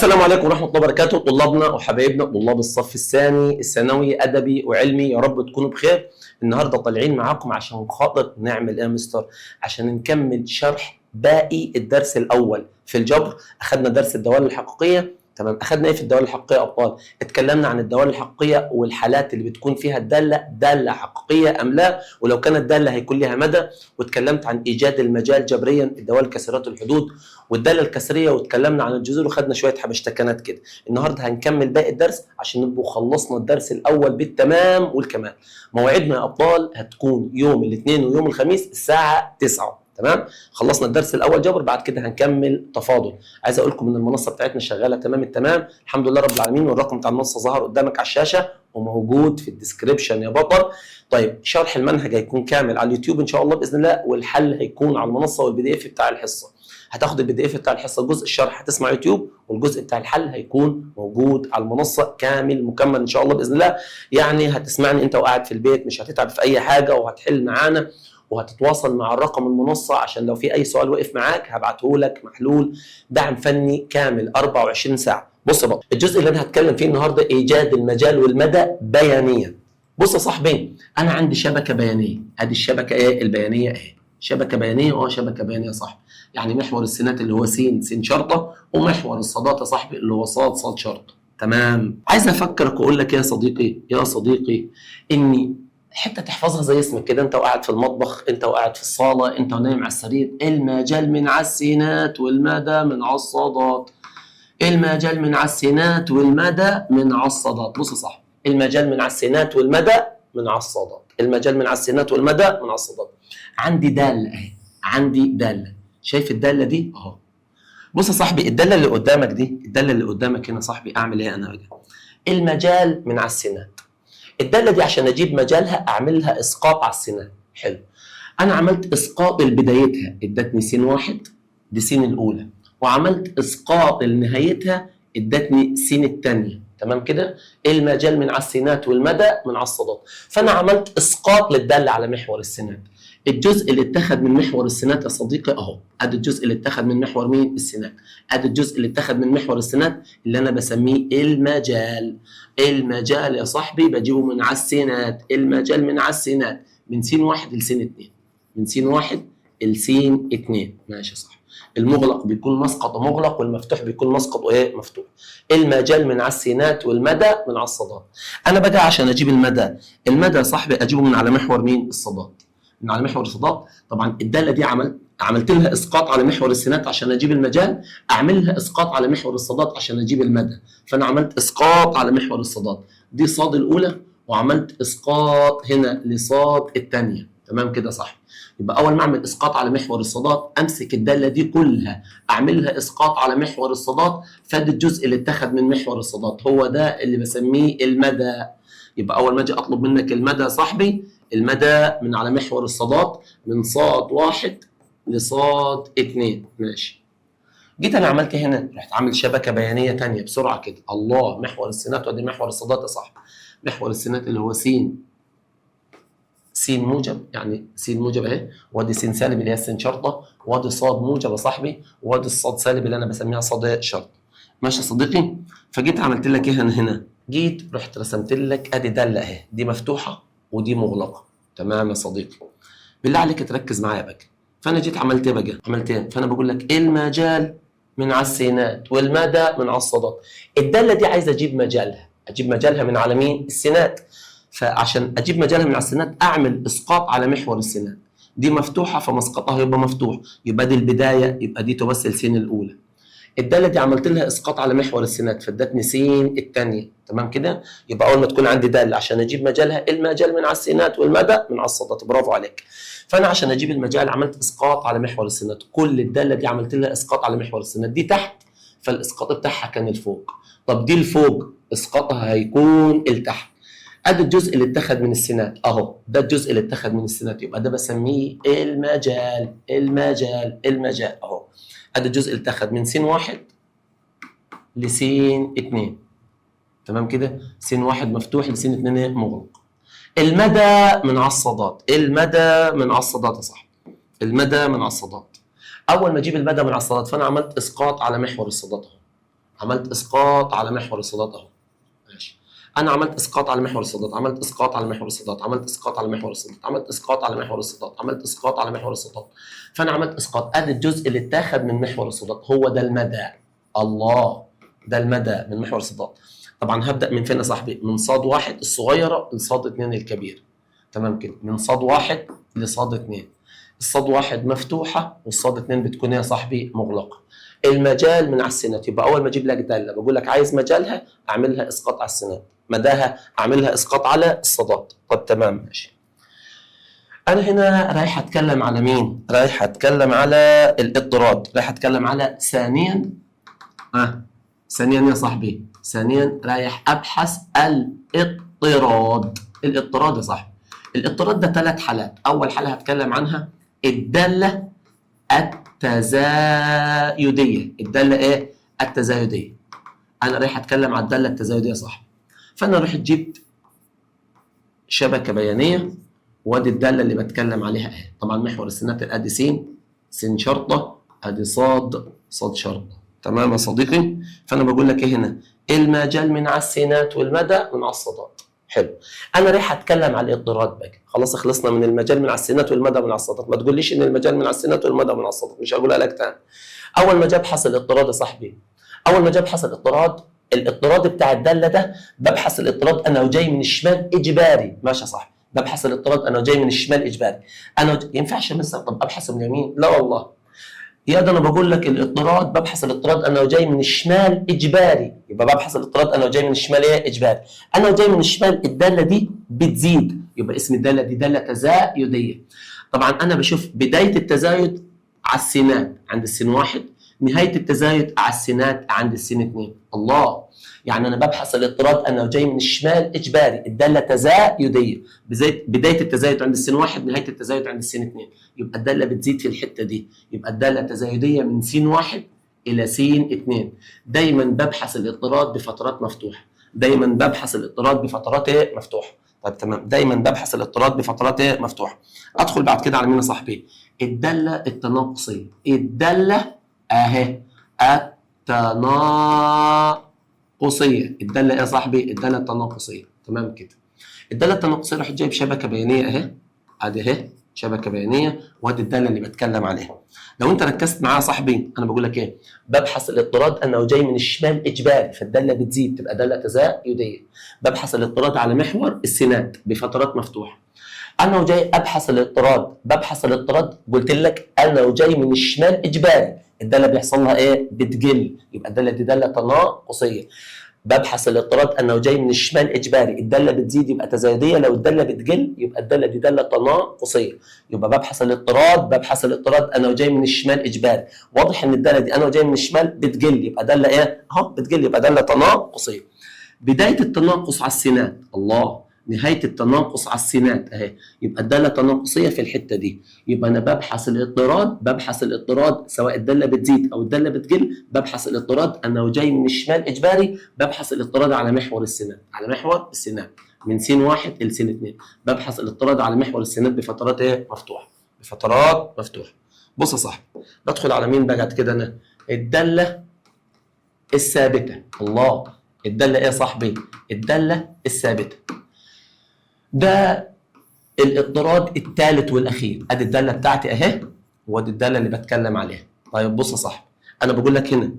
السلام عليكم ورحمة الله وبركاته. طلابنا وحبايبنا طلاب الصف الثاني الثانوي أدبي وعلمي، يا رب تكونوا بخير. النهارده طالعين معاكم عشان خاطر نعمل إيه يا مستر؟ عشان نكمل شرح باقي الدرس الأول في الجبر. أخذنا درس الدوال الحقيقية، تمام؟ أخذنا إيه في الدوال الحقيقية يا أبطال؟ اتكلمنا عن الدوال الحقيقية والحالات اللي بتكون فيها الدالة دالة حقيقية أم لا، ولو كانت دالة هيكون لها مدى. واتكلمت عن إيجاد المجال جبريا، الدوال كسرات الحدود والداله الكسريه، واتكلمنا عن الجذور وخدنا شويه حبشتكنات كده. النهارده هنكمل باقي الدرس عشان نبقوا خلصنا الدرس الاول بالتمام والكمال. مواعيدنا يا ابطال هتكون يوم الاثنين ويوم الخميس الساعه 9، تمام؟ خلصنا الدرس الاول جبر، بعد كده هنكمل تفاضل. عايز اقول لكم ان المنصه بتاعتنا شغاله تمام التمام، الحمد لله رب العالمين، والرقم بتاع المنصه ظهر قدامك على الشاشه وموجود في الديسكربشن يا بطل. طيب شرح المنهج هيكون كامل على اليوتيوب ان شاء الله باذن الله، والحل هيكون على المنصه والبي دي اف بتاع الحصه. هتاخد البي دي اف بتاع الحصه، جزء الشرح هتسمع يوتيوب، والجزء بتاع الحل هيكون موجود على المنصه كامل مكمل ان شاء الله باذن الله. يعني هتسمعني انت وقاعد في البيت، مش هتتعب في اي حاجه، وهتحل معانا وهتتواصل مع الرقم المنصه عشان لو في اي سؤال وقف معاك هبعته لك محلول. دعم فني كامل 24 ساعه. بص بقى، الجزء اللي انا هتكلم فيه النهارده ايجاد المجال والمدى بيانيا. بص يا صاحبي، انا عندي شبكه بيانيه، ادي الشبكه ايه البيانيه اهي، شبكه بيانيه، شبكه بيانيه يا صاحبي. يعني محور السينات اللي هو س شرطه، ومحور الصادات يا صاحبي اللي هو صاد شرطه، تمام؟ عايز افكرك واقول لك يا صديقي اني حته تحفظها زي اسمك كده، انت وقاعد في المطبخ، انت وقاعد في الصاله، انت ونايم على السرير. المجال من على السينات والمدى من على الصادات. المجال من على السينات والمدى من على الصادات. بص يا صاحبي، المجال من على السينات والمدى من على الصادات، المجال من على السينات والمدى من على الصادات. عندي داله اهي، عندي داله، شايف الداله دي اهو؟ بص يا صاحبي، الداله اللي قدامك دي، الداله اللي قدامك هنا صاحبي، اعمل ايه انا بقى؟ المجال من على السينات. الداله دي عشان اجيب مجالها اعمل لها اسقاط على السينات. حلو، انا عملت اسقاط لبدايتها ادتني س واحد، دي س الاولى، وعملت اسقاط لنهايتها ادتني س الثانيه، تمام كده؟ المجال من على السينات والمدى من على الصادات. فانا عملت اسقاط للداله على محور السينات. الجزء اللي اتخذ من محور السينات يا صديقي اهو، ادي الجزء اللي اتخذ من محور مين؟ السينات. ادي الجزء اللي اتخذ من محور السينات اللي انا بسميه المجال. المجال يا صاحبي بجيبه من على السينات، المجال من على السينات من س واحد لس 2، من س واحد لس 2، ماشي صح؟ المغلق بيكون مسقط مغلق، والمفتوح بيكون مسقط وايه؟ مفتوح. المجال من على السينات والمدى من على الصادات. انا بقى عشان اجيب المدى يا صاحبي اجيبه من على محور مين؟ الصادات، من على محور الصادات. طبعا الداله دي عملت لها اسقاط على محور السينات عشان اجيب المجال، اعمل لها اسقاط على محور الصادات عشان اجيب المدى. فانا عملت اسقاط على محور الصادات، دي صاد الاولى، وعملت اسقاط هنا لصاد الثانيه، تمام كده صح؟ يبقى اول ما اعمل اسقاط على محور الصادات امسك الداله دي كلها اعمل لها اسقاط على محور الصادات، فادي الجزء اللي اتخذ من محور الصادات هو ده اللي بسميه المدى. يبقى اول ما اجي اطلب منك المدى يا صاحبي، المدى من على محور الصادات من صاد واحد لصاد 2، ماشي؟ جيت انا عملت هنا، رحت عامل شبكه بيانيه ثانيه بسرعه كده. الله، محور السينات وادي محور الصادات يا صاحبي. محور السينات اللي هو س موجب، يعني س موجب اهي، وادي س سالب اللي هي س شرطه، وادي صاد موجب يا صاحبي، وادي الصاد سالب اللي انا بسميها صاد شرطه، ماشي يا صديقي؟ فجيت عملت لك ايه هنا؟ جيت رحت رسمت لك ادي داله اهي، دي مفتوحه ودي مغلقه، تمام يا صديقي؟ بالله عليك تركز معايا بقى. فانا جيت عملت ايه بقى؟ عملت ايه؟ فانا بقول لك المجال من على السينات والمدى من على الصادات. الداله دي عايز اجيب مجالها من على مين؟ السينات. فعشان اجيب مجالها من على السينات اعمل اسقاط على محور السينات، دي مفتوحه فمسقطها يبقى مفتوح، يبقى دي البدايه، يبقى دي تمثل س الاولى. الداله دي عملت لها اسقاط على محور السينات فادتني س الثانيه، تمام كده؟ يبقى اول ما تكون عندي داله عشان اجيب مجالها، المجال من على السينات والمدى من على الصادات، برافو عليك. فانا عشان اجيب المجال عملت اسقاط على محور السينات، كل الداله دي عملت لها اسقاط على محور السينات، دي تحت فالاسقاط بتاعها كان الفوق. طب دي الفوق اسقاطها هيكون التحت. ادي الجزء اللي اتخذ من السينات اهو، ده الجزء اللي اتخذ من السينات، يبقى ده بسميه المجال اهو. ادي الجزء اللي اتخذ من س واحد لس 2، تمام كده؟ س واحد مفتوح لس 2 مغلق. المدى من على الصادات، المدى من على الصادات يا صاحبي، المدى من على الصادات. اول ما اجيب المدى من على الصادات فانا عملت اسقاط على محور الصادات اهو، عملت اسقاط على محور الصادات اهو. ماشي. انا عملت اسقاط على محور الصادات، عملت اسقاط على محور الصادات، عملت اسقاط على محور الصادات، عملت اسقاط على محور الصادات، عملت اسقاط على محور الصادات. فانا عملت اسقاط، ادي الجزء اللي اتاخد من محور الصادات، هو ده المدى. الله، ده المدى من محور الصادات. طبعا هبدا من فين يا صاحبي؟ من صاد واحد الصغيره لصاد 2 الكبير. تمام كده، من صاد واحد لصاد 2. الصاد واحد مفتوحه والصاد 2 بتكون يا صاحبي مغلقه. المجال من على السينات، يبقى اول ما اجيب لك داله بقول لك عايز مجالها اعملها اسقاط على السينات، مداها اعملها اسقاط على الصادات. طب تمام ماشي. انا هنا رايح اتكلم على مين؟ رايح اتكلم على الاضطراد، رايح اتكلم على ثانيا. ثانيا يا صاحبي، ثانيا رايح ابحث الاضطراد. الاضطراد يا صاحبي، الاضطراد ده 3 حالات. اول حاله هتكلم عنها الداله التزايديه. الداله ايه؟ التزايديه. انا رايح اتكلم على الداله التزايديه يا صاحبي. فانا رحت جبت شبكه بيانيه، وادي الداله اللي بتكلم عليها اهي. طبعا محور السينات ادي س، س شرطه، ادي صاد، صاد شرطه. تمام يا صديقي؟ فانا بقول لك ايه هنا؟ المجال من على السينات والمدى من على الصادات. حلو. انا رايح اتكلم على الاضطراد بقى. خلاص خلصنا من المجال من على السينات والمدى من على الصادات. ما تقوليش ان المجال من على السينات والمدى من على الصادات، مش هقولها لك تاني. اول ما جاب حصل الاضطراد يا صاحبي، اول ما جاب حصل الاضطراد، الاضطراد بتاع الداله ده ببحث الاضطراد انا وجاي من الشمال اجباري. ماشي يا صاحبي، ببحث الاضطراد انا وجاي من الشمال اجباري. ينفعش مثلا طب ابحث من اليمين؟ لا والله يا ده، انا بقول لك الاضطراد ببحث الاضطراد انا وجاي من الشمال اجباري. يبقى ببحث الاضطراد انا وجاي من الشمال ايه؟ اجباري. انا وجاي من الشمال الداله دي بتزيد، يبقى اسم الداله دي داله تزايديه. طبعا انا بشوف بدايه التزايد على السينات عند السين 1، نهايه التزايد على السينات عند السين 2. الله، يعني انا ببحث الاضطراد انا وجاي من الشمال اجباري، الداله تزايديه. بدايه التزايد عند السين 1، نهايه التزايد عند السين 2. يبقى الداله بتزيد في الحته دي، يبقى الداله تزايديه من س 1 الى س 2. دايما ببحث الاضطراد بفترات مفتوحه، دايما ببحث الاضطراد بفترات ايه؟ مفتوحه. طيب تمام، دايما ببحث الاضطراد بفترات ايه؟ مفتوحه. ادخل بعد كده على مين يا صاحبي؟ الداله التناقصيه. الداله اهي التناقصيه. الداله ايه يا صاحبي؟ الداله التناقصيه. تمام كده. الداله التناقصيه راح جايب شبكه بيانيه اهي، ادي اهي شبكه بيانيه، وادي الداله اللي بتكلم عليها. لو انت ركزت معايا يا صاحبي، انا بقول لك ايه؟ ببحث الاضطراد انا وجاي من الشمال اجباري، فالداله بتزيد تبقى داله تزايديه. ببحث الاضطراد على محور السينات بفترات مفتوحه. انا وجاي ابحث الاضطراد، ببحث الاضطراد قلت لك انا وجاي من الشمال اجباري، الداله بيحصل لها ايه؟ بتقل، يبقى الداله دي داله تناقصيه. ببحث الاضطراد انا وجاي من الشمال اجباري، الداله بتزيد يبقى تزايديه، لو الداله بتقل يبقى الداله دي داله تناقصيه. يبقى ببحث الاضطراد انا وجاي من الشمال اجباري، واضح ان الداله دي انا وجاي من الشمال بتقل، يبقى داله ايه؟ اهو بتقل، يبقى داله تناقصيه. بدايه التناقص على السينات، الله، نهايه التناقص على السينات اهي، يبقى الداله تناقصيه في الحته دي. يبقى انا ببحث الاضطراد سواء الداله بتزيد او الداله بتقل، ببحث الاضطراد انا وجاي من الشمال اجباري، ببحث الاضطراد على محور السينات، على محور السينات من س 1 ل س 2. ببحث الاضطراد على محور السينات بفترات ايه؟ مفتوحه، بفترات مفتوحه. بص يا صاحبي، بدخل على مين بقى كده؟ انا الداله الثابته. الله، الداله ايه يا صاحبي؟ الداله الثابته. ده الاضطراد الثالث والاخير. ادي الداله بتاعتي اهي، وادي الداله اللي بتكلم عليها. طيب بص يا صاحبي، انا بقول لك هنا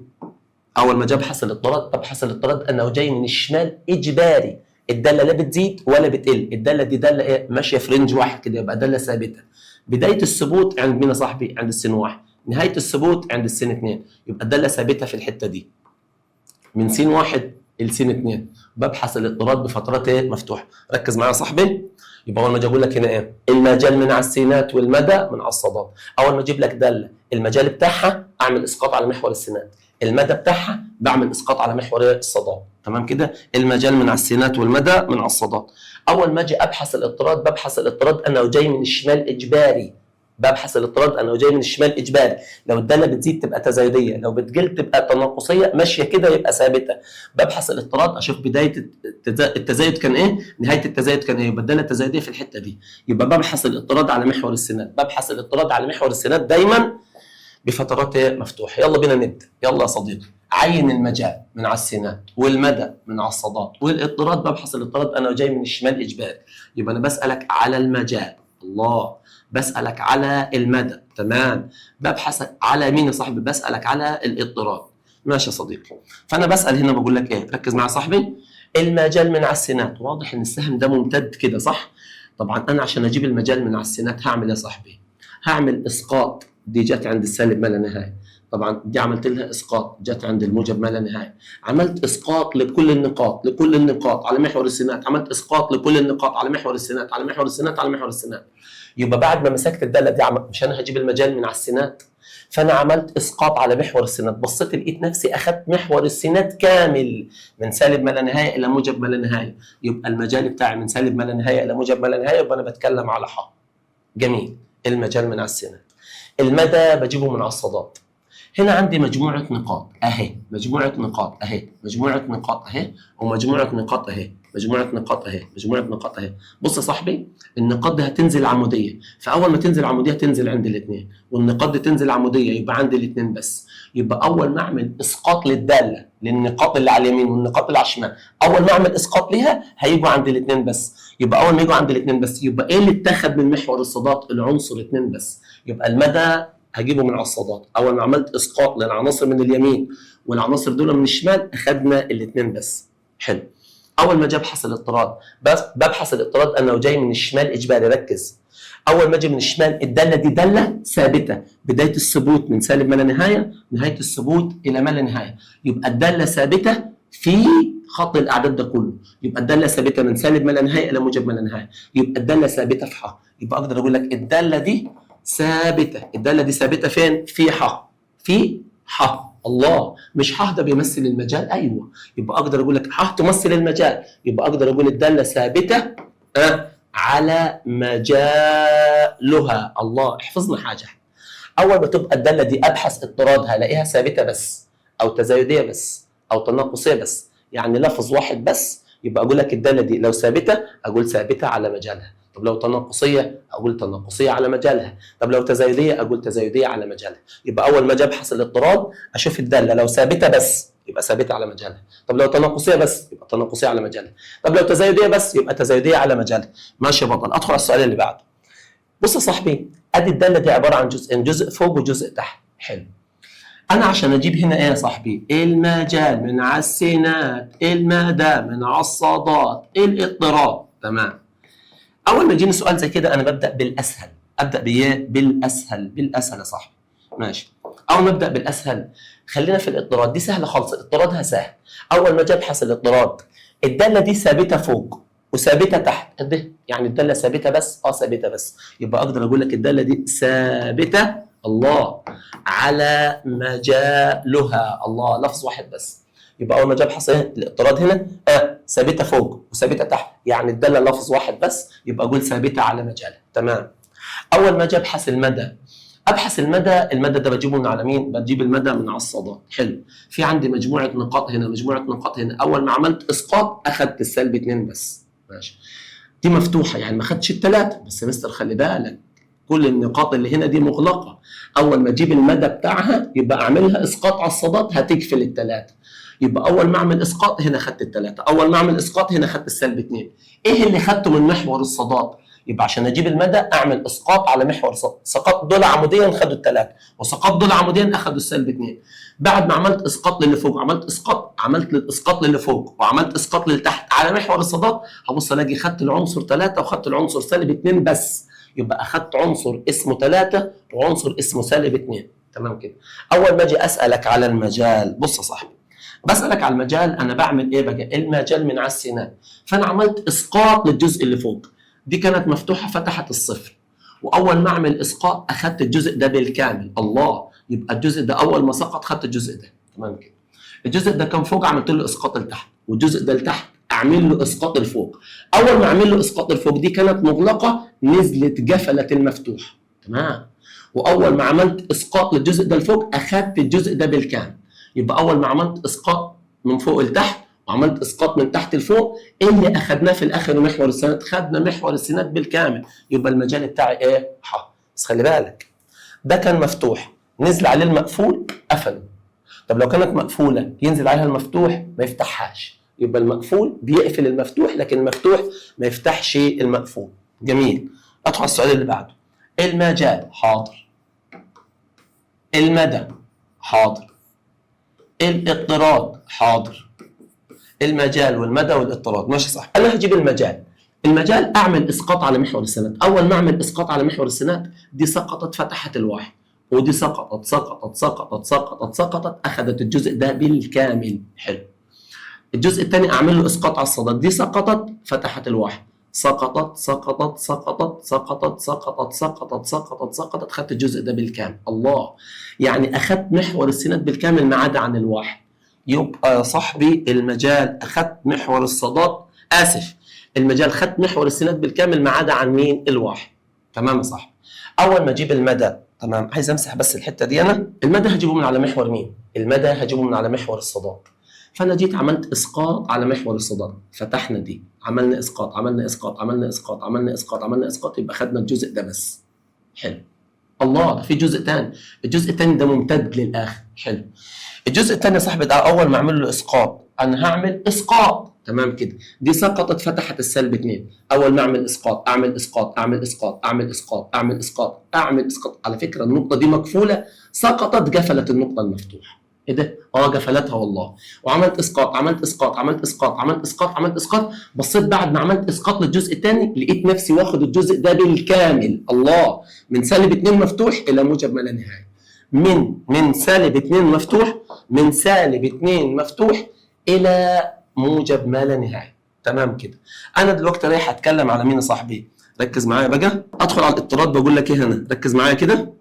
اول ما اجي ابحث الاضطراد، ببحث الاضطراد انا وجاي من الشمال اجباري، الداله لا بتزيد ولا بتقل، الداله دي داله ايه؟ ماشيه في رينج واحد كده، يبقى داله ثابته. بدايه الثبوت عند مين يا صاحبي؟ عند السن 1. نهايه الثبوت عند السن 2، يبقى الداله ثابته في الحته دي من س 1 ل س 2. ببحث الاضطراد بفترات ايه؟ مفتوحه. ركز معايا يا صاحبي. يبقى اول ما اجي اقول لك هنا ايه؟ المجال من على السينات والمدى من على الصادات. اول ما اجيب لك داله المجال بتاعها اعمل اسقاط على محور السينات، المدى بتاعها بعمل اسقاط على محور الصادات. تمام كده؟ المجال من على السينات والمدى من على الصادات. اول ما اجي ابحث الاضطراد، ببحث الاضطراد انا وجاي من الشمال اجباري، ببحث الاضطراد انا وجاي من الشمال اجباري. لو الداله بتزيد تبقى تزايديه، لو بتقل تبقى تناقصيه، ماشيه كده يبقى ثابته. ببحث الاضطراد اشوف بدايه التزايد كان ايه، نهايه التزايد كان ايه، يبقى الداله التزايديه في الحته دي. يبقى ببحث الاضطراد على محور السينات، ببحث الاضطراد على محور السينات دايما بفترات مفتوحه. يلا بينا نبدا، يلا يا صديقي. عين المجال من على السينات، والمدى من على الصادات، والاضطراد ببحث الاضطراد انا جاي من الشمال اجباري. يبقى انا بسالك على المجال، الله، بسالك على المدى، تمام، ببحث على مين يا صاحبي؟ بسالك على الاضطراد. ماشي يا صديقي. فانا بسال هنا بقول لك ايه؟ ركز معايا يا صاحبي. المجال من على السينات، واضح ان السهم ده ممتد كده صح؟ طبعا انا عشان اجيب المجال من على السينات هعمل ايه يا صاحبي؟ هعمل اسقاط، دي جت عند السالب ما لا نهايه، طبعا دي عملت لها اسقاط جت عند الموجب ما لا نهايه، عملت اسقاط لكل النقاط على محور السينات، عملت اسقاط لكل النقاط على محور السينات على محور السينات. يبقى بعد ما مسكت الداله دي مش انا هجيب المجال من على السينات، فانا عملت اسقاط على محور السينات، بصيت لقيت نفسي اخذت محور السينات كامل من سالب ما لا نهايه الى موجب ما لا نهايه، يبقى المجال بتاعي من سالب ما لا نهايه الى موجب ما لا نهايه، يبقى انا بتكلم على ح. جميل. المجال من على السينات. المدى بجيبه من على الصادات. هنا عندي مجموعه نقاط اهي، مجموعه نقاط اهي، مجموعه نقاط اهي، ومجموعه نقاط اهي، مجموعه نقاط اهي، مجموعه نقاط اهي. بص يا صاحبي، النقاط دي هتنزل عموديه، فاول ما تنزل عموديه تنزل عند الاثنين، والنقاط دي تنزل عموديه يبقى عند الاثنين بس. يبقى اول ما اعمل اسقاط للداله للنقاط اللي على اليمين والنقاط اللي على الشمال، اول ما اعمل اسقاط ليها هيجوا عند الاثنين بس. يبقى اول ما يجوا عند الاثنين بس، يبقى ايه اللي اتخذ من محور الصادات؟ العنصر اثنين بس. يبقى المدى هجيبه من على الصادات، اول ما عملت اسقاط للعناصر من اليمين والعناصر دول من الشمال اخذنا الاثنين بس. حلو. اول ما اجي ابحث الاضطراد، ببحث الاضطراد انا وجاي من الشمال اجباري، ركز. اول ما اجي من الشمال الداله دي داله ثابته، بدايه الثبوت من سالب ما لا نهايه، نهايه الثبوت الى ما لا نهايه، يبقى الداله ثابته في خط الاعداد ده كله، يبقى الداله ثابته من سالب ما لا نهايه الى موجب ما لا نهايه، يبقى الداله ثابته في ح. يبقى اقدر اقول لك الداله دي ثابته، الداله دي ثابته فين؟ في ح، في ح. الله، مش ح ده بيمثل المجال؟ ايوه. يبقى اقدر اقول لك ح تمثل المجال، يبقى اقدر اقول الداله ثابته على مجالها. الله، احفظنا حاجه، اول ما تبقى الداله دي ابحث اضطرادها الاقيها ثابته بس، او تزايديه بس، او تناقصيه بس، يعني لفظ واحد بس، يبقى اقول لك الداله دي لو ثابته اقول ثابته على مجالها، طب لو تناقصيه اقول تناقصيه على مجالها، طب لو تزايديه اقول تزايديه على مجالها. يبقى اول ما اجي ابحث الاضطراد اشوف الداله لو ثابته بس يبقى ثابته على مجالها، طب لو تناقصيه بس يبقى تناقصيه على مجالها، طب لو تزايديه بس يبقى تزايديه على مجالها. ماشي يا بطل. ادخل على السؤال اللي بعده. بص يا صاحبي، ادي الداله دي عباره عن جزئين، جزء فوق وجزء تحت. حلو. انا عشان اجيب هنا ايه يا صاحبي؟ المجال من على السينات، المدى من على الصادات، الاضطراد. تمام. اول ما يجيني سؤال زي كده انا ببدا بالاسهل، ابدا بايه؟ بالاسهل يا صاحبي. ماشي. اول ما ابدا بالاسهل، خلينا في الاضطراد، دي سهله خالص، اضطرادها سهل. اول ما اجي ابحث الاضطراد، الداله دي ثابته فوق وثابته تحت قد، يعني الداله ثابته بس، ثابته بس، يبقى اقدر اقول لك الداله دي ثابته، الله، على مجالها. الله، لفظ واحد بس. يبقى اول ما اجي ابحث ايه الاضطراد هنا؟ ثابته فوق وثابته تحت، يعني الداله لفظ واحد بس، يبقى اقول ثابته على مجالها. تمام. اول ما اجي ابحث المدى، ابحث المدى ده بجيبه من على مين؟ بجيب المدى من على الصادات. حلو. في عندي مجموعه نقاط هنا، مجموعه نقاط هنا، اول ما عملت اسقاط اخذت السالب 2 بس. ماشي. دي مفتوحه يعني ما خدتش الثلاثه، بس يا مستر خلي بالك كل النقاط اللي هنا دي مغلقه، اول ما اجيب المدى بتاعها يبقى اعملها اسقاط على الصادات هتقفل الثلاثه، يبقى اول ما اعمل اسقاط هنا خدت الثلاثه، اول ما اعمل اسقاط هنا خدت السالب 2. ايه اللي خدته من محور الصادات؟ يبقى عشان اجيب المدى اعمل اسقاط على محور صادات، سقط دول عموديا خدوا الثلاثه، وسقط دول عموديا اخذوا السالب 2. بعد ما عملت اسقاط للي فوق، عملت الاسقاط للي فوق وعملت اسقاط للتحت على محور الصادات، هبص الاقي خدت العنصر 3 وخدت العنصر سالب 2 بس، يبقى اخذت عنصر اسمه 3 وعنصر اسمه سالب 2. تمام كده. اول ما اجي اسالك على المجال، بص يا صاحبي، بسالك على المجال انا بعمل ايه بقى؟ المجال من على السينات، فانا عملت اسقاط للجزء اللي فوق، دي كانت مفتوحه فتحت الصفر، واول ما اعمل اسقاط اخذت الجزء ده بالكامل. الله، يبقى الجزء ده اول ما سقط خدت الجزء ده. تمام كده. الجزء ده كان فوق عملت له اسقاط لتحت، والجزء ده لتحت اعمل له اسقاط لفوق. اول ما اعمل له اسقاط لفوق دي كانت مغلقه نزلت قفلت المفتوح. تمام. واول ما عملت اسقاط للجزء ده لفوق اخذت الجزء ده بالكامل، يبقى اول ما عملت اسقاط من فوق لتحت وعملت اسقاط من تحت لفوق، ايه اللي اخذناه في الاخر؟ محور السينات، خدنا محور السينات بالكامل، يبقى المجال بتاعي ايه؟ ح. بس خلي بالك ده كان مفتوح نزل عليه المقفول قفله، طب لو كانت مقفوله ينزل عليها المفتوح ما يفتحهاش، يبقى المقفول بيقفل المفتوح لكن المفتوح ما يفتحش المقفول. جميل. ادخل على السؤال اللي بعده. المجال حاضر، المدى حاضر، الاضطراد حاضر. المجال والمدى والاضطراد ماشي صح. انا هجيب المجال. المجال اعمل اسقاط على محور السناد. اول ما اعمل اسقاط على محور السناد دي سقطت فتحت الواحد، ودي سقطت سقطت سقطت سقطت سقطت اخذت الجزء ده بالكامل. حلو. الجزء الثاني اعمل له اسقاط على الصدد، دي سقطت فتحت الواحد، سقطت سقطت سقطت سقطت سقطت سقطت سقطت سقطت اخذت الجزء ده بالكامل. الله، يعني اخذت محور السناد بالكامل ما عدا عن الواحد. يبقى يا صاحبي المجال اخذت محور الصداد، اسف، المجال خدت محور السناد بالكامل ما عدا عن مين؟ الواحد. تمام يا صاحبي. اول ما اجيب المدى، تمام، عايز امسح بس الحته دي. انا المدى هجيبه من على محور مين؟ المدى هجيبه من على محور الصداد. فانا جيت عملت اسقاط على محور الصداد، فتحنا دي، عملنا اسقاط عملنا اسقاط عملنا اسقاط عملنا اسقاط عملنا اسقاط، يبقى خدنا الجزء ده بس. حلو. الله، ده في جزء ثاني، الجزء الثاني ده ممتد للاخر. حلو. الجزء الثاني يا صاحبي ده اول ما اعمل له اسقاط انا هعمل اسقاط، تمام كده، دي سقطت فتحت السلب 2. اول ما اعمل اسقاط اعمل اسقاط اعمل اسقاط اعمل اسقاط اعمل اسقاط اعمل اسقاط. على فكره النقطه دي مقفوله، سقطت قفلت النقطه المفتوحه. ايه ده؟ قفلتها والله. وعملت اسقاط عملت اسقاط عملت اسقاط عملت اسقاط عملت اسقاط. بصيت بعد ما عملت اسقاط للجزء الثاني لقيت نفسي واخد الجزء ده بالكامل. الله، من سالب 2 مفتوح الى موجب ما لا نهايه. من سالب 2 مفتوح، من سالب 2 مفتوح الى موجب ما لا نهايه. تمام كده. انا دلوقتي رايح اتكلم على مين يا صاحبي؟ ركز معايا بقى. ادخل على الاضطراد، بقول لك ايه هنا، ركز معايا كده.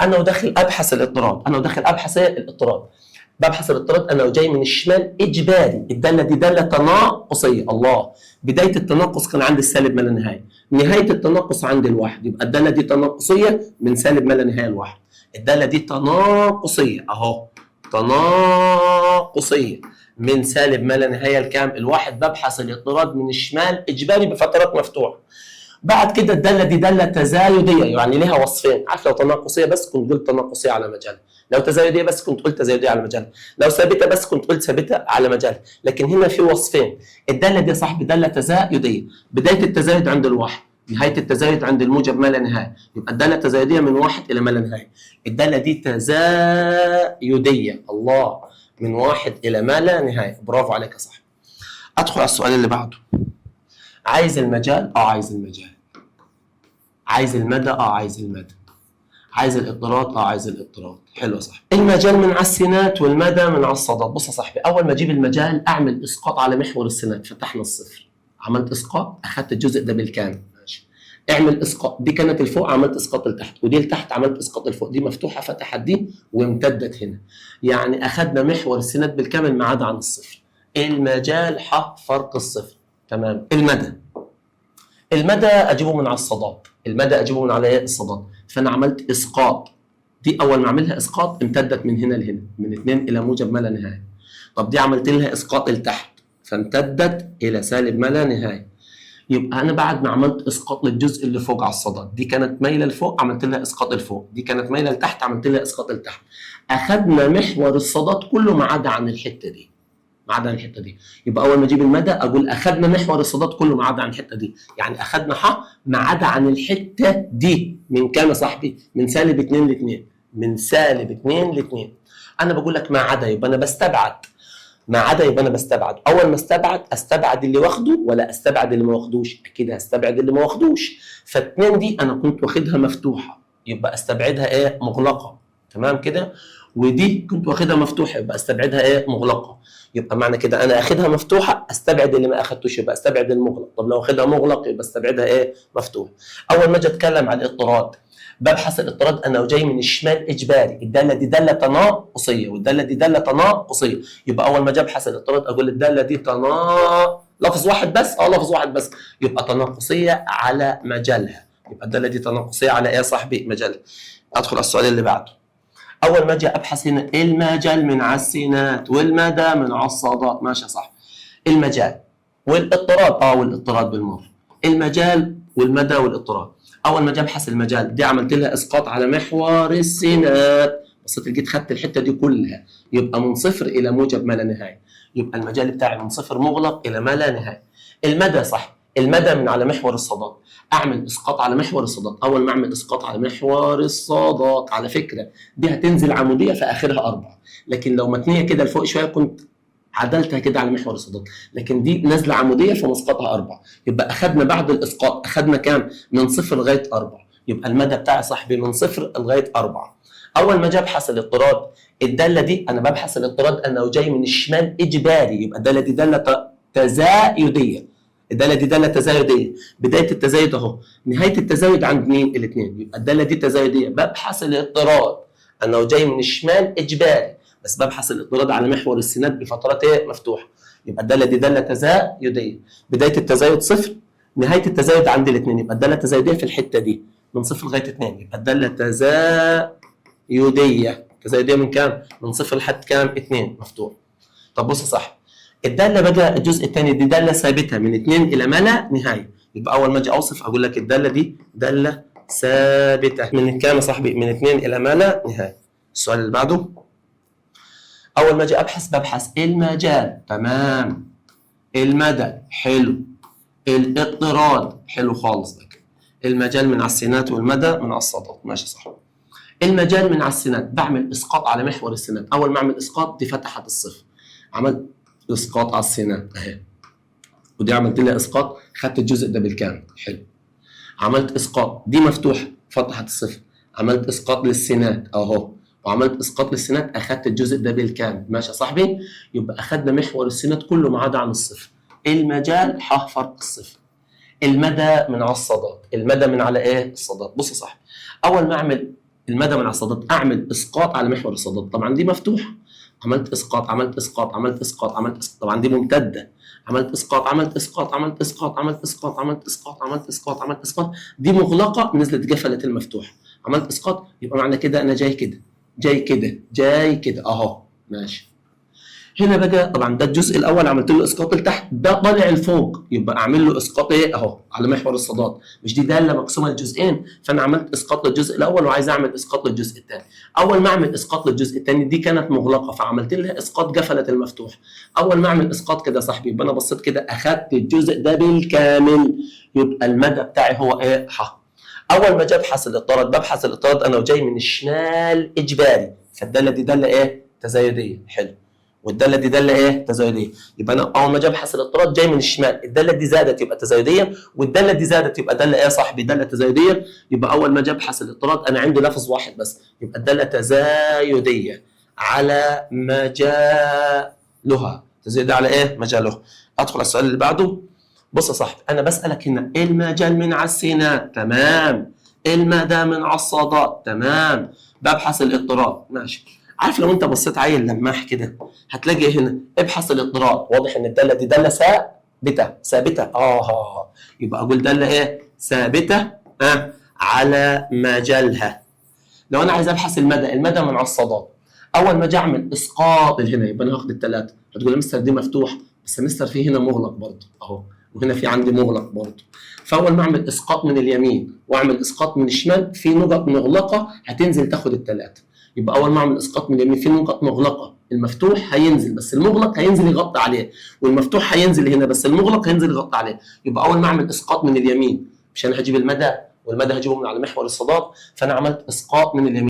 انا وداخل ابحث الاضطراد، انا وداخل ابحث الاضطراد، ببحث الاضطراد انا وجاي من الشمال اجباري. الداله دي داله تناقصيه. الله، بدايه التناقص كان عند السالب ما لا نهايه، نهايه التناقص عند الواحد، يبقى الداله دي تناقصيه من سالب ما لا نهايه لواحد. الداله دي تناقصيه اهو، تناقصيه من سالب ما لا نهايه لكام؟ الواحد. ببحث الاضطراد من الشمال اجباري بفترات مفتوحه. بعد كده الداله دي داله تزايديه، يعني ليها وصفين. عارف لو تناقصيه بس كنت قلت تناقصيه على مجال، لو تزايديه بس كنت قلت تزايديه على مجال، لو ثابته بس كنت قلت ثابته على مجال. لكن هنا في وصفين. الداله دي يا صاحبي داله تزايديه، بدايه التزايد عند الواحد، نهايه التزايد عند الموجب ما لا نهايه، يبقى الداله تزايديه من واحد الى ما لا نهايه. الداله دي تزايديه، الله، من واحد الى ما لا نهايه. برافو عليك يا صاحبي. ادخل على السؤال اللي بعده. عايز المجال؟ عايز المجال. عايز المدى؟ عايز المدى. عايز الاضطراد؟ عايز الاضطراد. حلو يا صاحبي. المجال من على السينات والمدى من على الصدد. بص يا صاحبي، اول ما اجيب المجال اعمل اسقاط على محور السينات، فتحنا الصفر، عملت اسقاط اخذت الجزء ده بالكامل. ماشي. اعمل اسقاط، دي كانت لفوق عملت اسقاط لتحت، ودي لتحت عملت اسقاط لفوق، دي مفتوحه فتحت دي وامتدت هنا، يعني اخذنا محور السينات بالكامل ما عدا عن الصفر. المجال فرق الصفر. تمام. المدى، المدى اجيبه من على الصداد، المدى اجيبه من على الصداد. فانا عملت اسقاط، دي اول ما اعملها اسقاط امتدت من هنا لهنا، من 2 الى موجب ما لا نهايه. طب دي عملت لها اسقاط لتحت فامتدت الى سالب ما لا نهايه. يبقى انا بعد ما عملت اسقاط للجزء اللي فوق على الصداد، دي كانت مايله لفوق عملت لها اسقاط لفوق، دي كانت مايله لتحت عملت لها اسقاط لتحت. اخذنا محور الصداد كله ما عدا عن الحته دي، ما عدا عن الحته دي. يبقى اول ما اجيب المدى اقول اخذنا محور الصداد كله ما عدا عن الحته دي، يعني اخذنا ما عدا عن الحته دي. من كام يا صاحبي؟ من سالب 2 ل 2، من سالب 2 ل 2. انا بقول لك ما عدا، يبقى انا بستبعد، ما عدا يبقى انا بستبعد. اول ما استبعد اللي واخده ولا استبعد اللي ما واخدوش؟ اكيد هستبعد اللي ما واخدوش. فاتنين دي انا كنت واخدها مفتوحه، يبقى استبعدها ايه؟ مغلقه. تمام كده. ودي كنت واخدها مفتوحه، يبقى استبعدها ايه؟ مغلقه. يبقى معنى كده انا اخدها مفتوحه استبعد اللي ما اخدتوش، يبقى استبعد المغلق. طب لو اخدها مغلق يبقى استبعدها ايه؟ مفتوح. اول ما اجي اتكلم عن الاضطراد، ببحث الاضطراد انا وجاي من الشمال اجباري، الداله دي داله تناقصيه والداله دي داله تناقصيه. يبقى اول ما اجي ابحث الاضطراد اقول الداله دي لفظ واحد بس، لفظ واحد بس، يبقى تناقصيه على مجالها. يبقى الداله دي تناقصيه على ايه يا صاحبي؟ مجالها. ادخل على السؤال اللي بعده. اول ما اجي ابحث هنا المجال من على السينات والمدى من على الصادات. ماشي يا صاحبي. المجال والاضطراد، والاضطراد بالمر. المجال والمدى والاضطراد. اول ما اجي ابحث المجال، دي عملت لها اسقاط على محور السينات، بصيت لقيت خدت الحته دي كلها، يبقى من صفر الى موجب ما لا نهايه. يبقى المجال بتاعي من صفر مغلق الى ما لا نهايه. المدى صح، المدى من على محور الصادات. اعمل اسقاط على محور الصادات. اول ما اعمل اسقاط على محور الصادات، على فكره دي هتنزل عموديه في اخرها 4، لكن لو متنيه كده لفوق شويه كنت عدلتها كده على محور الصادات، لكن دي نازله عموديه فمسقطها 4. يبقى اخذنا بعد الاسقاط اخذنا كام؟ من صفر لغايه 4. يبقى المدى بتاعي صاحبي من صفر لغايه 4. اول ما اجي ابحث الاضطراد، الداله دي انا ببحث الاضطراد انا لو جاي من الشمال اجباري، يبقى الداله دي داله تزايديه. الداله دي داله تزايديه، بدايه التزايد اهو، نهايه التزايد عند مين؟ الاثنين. يبقى الداله دي تزايديه. ببحث الاضطراد انا لو جاي من الشمال اجباري، بس ببحث الاضطراد على محور السينات بفترات ايه؟ مفتوحه. يبقى الداله دي داله تزايديه، بدايه التزايد صفر، نهايه التزايد عند الاثنين. يبقى الداله التزايديه في الحته دي من صفر لغايه 2. يبقى الداله تزايديه. تزايديه من كام؟ من صفر لحد كام؟ 2 مفتوح. طب بص صح، الداله بقى الجزء الثاني دي داله ثابته من 2 الى ما لا نهايه. يبقى اول ما اجي اوصف اقول لك الداله دي داله ثابته من كام يا صاحبي؟ من 2 الى ما لا نهايه. السؤال اللي بعده، اول ما اجي ابحث ببحث المجال، تمام، المدى، حلو، الاضطراد، حلو خالص بقى، المجال من على السينات والمدى من على الصادات، ماشي صح. المجال من على السينات بعمل اسقاط على محور السينات. اول ما اعمل اسقاط دي فتحت الصفر، عملت اسقاط على السينات اهي، ودي عملت لها اسقاط خدت الجزء ده بالكامل، حلو. عملت اسقاط دي مفتوحه فتحت الصفر، عملت اسقاط للسينات اهو، وعملت اسقاط للسينات اخدت الجزء ده بالكامل، ماشي يا صاحبي. يبقى اخدنا محور السينات كله ما عدا عن الصفر. المجال فرق الصفر. المدى من على الصادات، المدى من على ايه؟ الصادات. بص يا صاحبي، اول ما اعمل المدى من على الصادات اعمل اسقاط على محور الصادات. طبعا دي مفتوحه، عملت اسقاط، عملت اسقاط، عملت اسقاط، عملت اسقاط. طبعا دي ممتده، عملت اسقاط، عملت اسقاط، عملت اسقاط، عملت اسقاط، عملت اسقاط، عملت اسقاط، عملت اسقاط. دي مغلقه نزلت قفلت المفتوحه، عملت اسقاط. يبقى معنى كده انا جاي كده، جاي كده، جاي كده اهو، ماشي. هنا بقى طبعا ده الجزء الاول عملت له اسقاط لتحت، ده طالع لفوق، يبقى اعمل له اسقاط ايه؟ اهو على محور الصادات. مش دي داله مقسومه لجزئين، فانا عملت اسقاط للجزء الاول وعايز اعمل اسقاط للجزء الثاني. اول ما اعمل اسقاط للجزء الثاني دي كانت مغلقه فعملت لها اسقاط قفلت المفتوح. اول ما اعمل اسقاط كده يا صاحبي يبقى انا بصيت كده اخدت الجزء ده بالكامل، يبقى المدى بتاعي هو ايه؟ اول ما اجي ابحث الاضطراد ببحث الاضطراد انا وجاي من الشمال اجباري، فالداله دي داله ايه؟ تزايديه، حلو. والداله دي داله ايه؟ تزايديه. يبقى انا اول ما اجي ابحث الاضطراد جاي من الشمال، الداله دي زادت يبقى تزايديه، والداله دي زادت يبقى داله ايه يا صاحبي؟ داله تزايديه. يبقى اول ما اجي ابحث الاضطراد انا عندي لفظ واحد بس، يبقى الداله تزايديه على مجالها. تزايديه على ايه؟ مجالها. ادخل على السؤال اللي بعده. بص يا صاحبي انا بسالك هنا المجال من على السينات، تمام، المدى من على الصادات، تمام، ببحث الاضطراد، ماشي. عارف لو انت بصيت عيل لماح كده هتلاقي هنا ابحث الاضطراد، واضح ان الداله دي داله ثابته يبقى اقول داله ايه؟ ثابته على مجالها. لو انا عايز ابحث المدى من على الصادات، اول ما اجي اعمل اسقاط هنا يبقى انا هاخد الثلاثه. هتقول يا مستر دي مفتوح، بس يا مستر في هنا مغلق برضه اهو، وهنا في عندي مغلق برضه. فاول ما اعمل اسقاط من اليمين واعمل اسقاط من الشمال في نقط مغلقه هتنزل تاخد الثلاثه. يبقى اول ما اعمل اسقاط من اليمين في نقط مغلقه، المفتوح هينزل بس المغلق هينزل يغطي عليه، والمفتوح هينزل هنا بس المغلق هينزل يغطي عليه. يبقى اول ما اعمل اسقاط من اليمين، مش انا هجيب المدى والمدى هجيبه من على محور الصادات، فانا عملت اسقاط من اليمين.